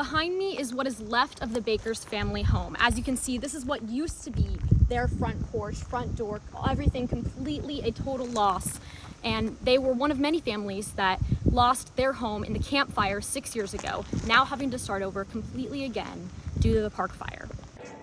Behind me is what is left of the Baker's family home. As you can see, this is what used to be their front porch, front door, everything completely a total loss. And they were one of many families that lost their home in the Camp Fire 6 years ago, now having to start over completely again due to the Park Fire.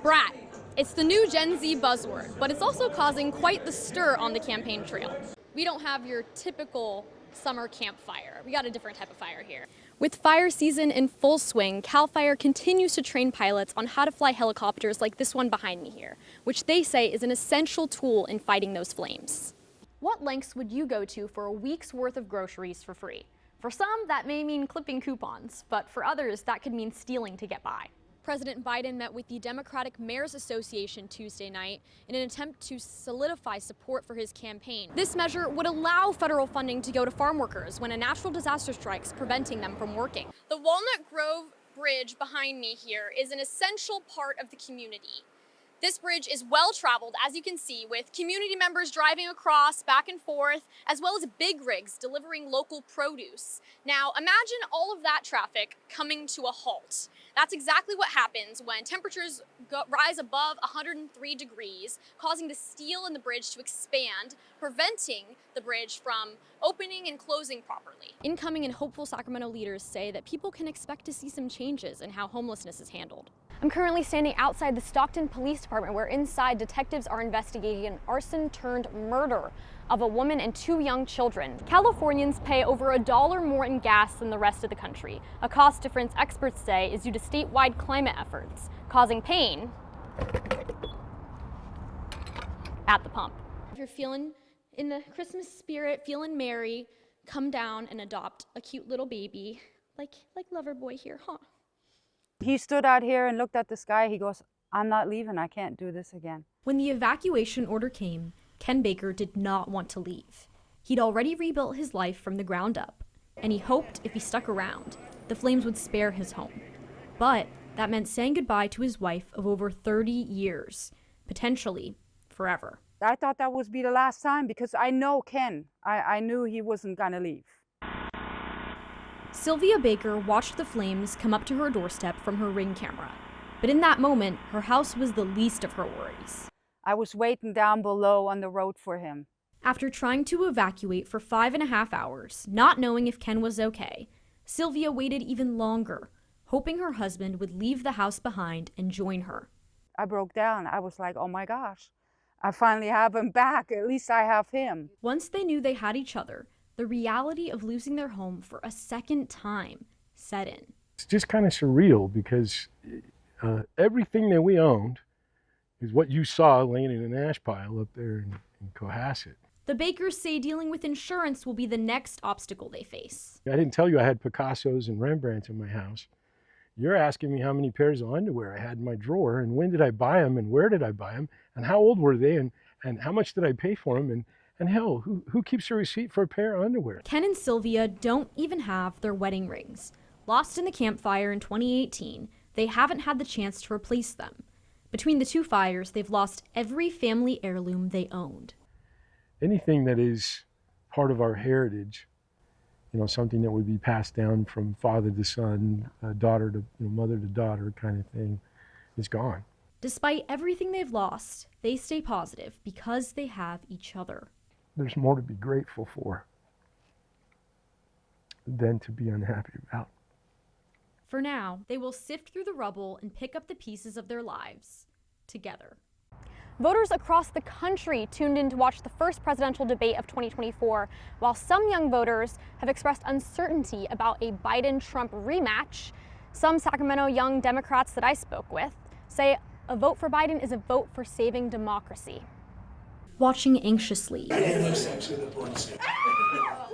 Brat. It's the new Gen Z buzzword, but it's also causing quite the stir on the campaign trail. We don't have your typical summer campfire. We got a different type of fire here. With fire season in full swing, CAL FIRE continues to train pilots on how to fly helicopters like this one behind me here, which they say is an essential tool in fighting those flames. What lengths would you go to for a week's worth of groceries for free? For some, that may mean clipping coupons, but for others, that could mean stealing to get by. President Biden met with the Democratic Mayors Association Tuesday night in an attempt to solidify support for his campaign. This measure would allow federal funding to go to farm workers when a natural disaster strikes, preventing them from working. The Walnut Grove Bridge behind me here is an essential part of the community. This bridge is well traveled, as you can see, with community members driving across back and forth, as well as big rigs delivering local produce. Now, imagine all of that traffic coming to a halt. That's exactly what happens when temperatures rise above 103 degrees, causing the steel in the bridge to expand, preventing the bridge from opening and closing properly. Incoming and hopeful Sacramento leaders say that people can expect to see some changes in how homelessness is handled. I'm currently standing outside the Stockton Police Department, where inside detectives are investigating an arson turned murder of a woman and 2 young children. Californians pay over $1 more in gas than the rest of the country, a cost difference experts say is due to statewide climate efforts, causing pain at the pump. If you're feeling in the Christmas spirit, feeling merry, come down and adopt a cute little baby like Loverboy here, huh? He stood out here and looked at the sky. He goes, "I'm not leaving. I can't do this again." When the evacuation order came, Ken Baker did not want to leave. He'd already rebuilt his life from the ground up, and he hoped if he stuck around, the flames would spare his home. But that meant saying goodbye to his wife of over 30 years, potentially forever. I thought that would be the last time because I know Ken. I knew he wasn't gonna leave. Sylvia Baker watched the flames come up to her doorstep from her Ring camera. But in that moment, her house was the least of her worries. I was waiting down below on the road for him. After trying to evacuate for 5.5 hours, not knowing if Ken was okay, Sylvia waited even longer, hoping her husband would leave the house behind and join her. I broke down. I was like, oh my gosh, I finally have him back. At least I have him. Once they knew they had each other, the reality of losing their home for a second time set in. It's just kind of surreal because everything that we owned is what you saw laying in an ash pile up there in Cohasset. The Bakers say dealing with insurance will be the next obstacle they face. I didn't tell you I had Picassos and Rembrandts in my house. You're asking me how many pairs of underwear I had in my drawer and when did I buy them and where did I buy them and how old were they and how much did I pay for them and hell, who keeps a receipt for a pair of underwear? Ken and Sylvia don't even have their wedding rings. Lost in the Camp Fire in 2018, they haven't had the chance to replace them. Between the two fires, they've lost every family heirloom they owned. Anything that is part of our heritage, something that would be passed down from father to son, daughter to mother to daughter kind of thing, is gone. Despite everything they've lost, they stay positive because they have each other. There's more to be grateful for than to be unhappy about. For now, they will sift through the rubble and pick up the pieces of their lives together. Voters across the country tuned in to watch the first presidential debate of 2024, while some young voters have expressed uncertainty about a Biden-Trump rematch. Some Sacramento young Democrats that I spoke with say a vote for Biden is a vote for saving democracy. Watching anxiously,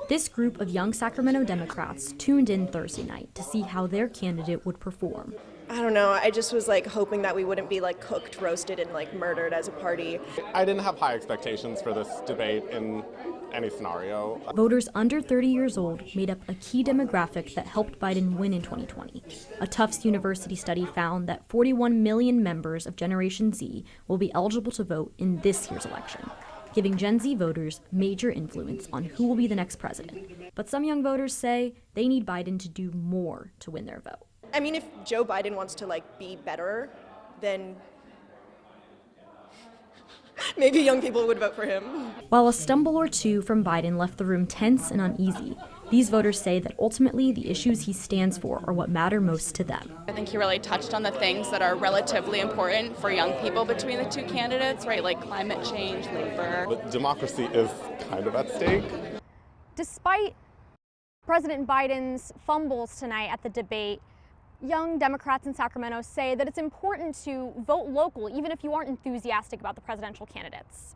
this group of young Sacramento Democrats tuned in Thursday night to see how their candidate would perform. I don't know, I just was hoping that we wouldn't be cooked, roasted, and murdered as a party. I didn't have high expectations for this debate in any scenario. Voters under 30 years old made up a key demographic that helped Biden win in 2020. A Tufts University study found that 41 million members of Generation Z will be eligible to vote in this year's election, giving Gen Z voters major influence on who will be the next president. But some young voters say they need Biden to do more to win their vote. I mean, if Joe Biden wants to like be better, then maybe young people would vote for him. While a stumble or two from Biden left the room tense and uneasy, these voters say that ultimately the issues he stands for are what matter most to them. I think he really touched on the things that are relatively important for young people between the two candidates, right? Like climate change, labor. But democracy is kind of at stake. Despite President Biden's fumbles tonight at the debate, young Democrats in Sacramento say that it's important to vote local, even if you aren't enthusiastic about the presidential candidates.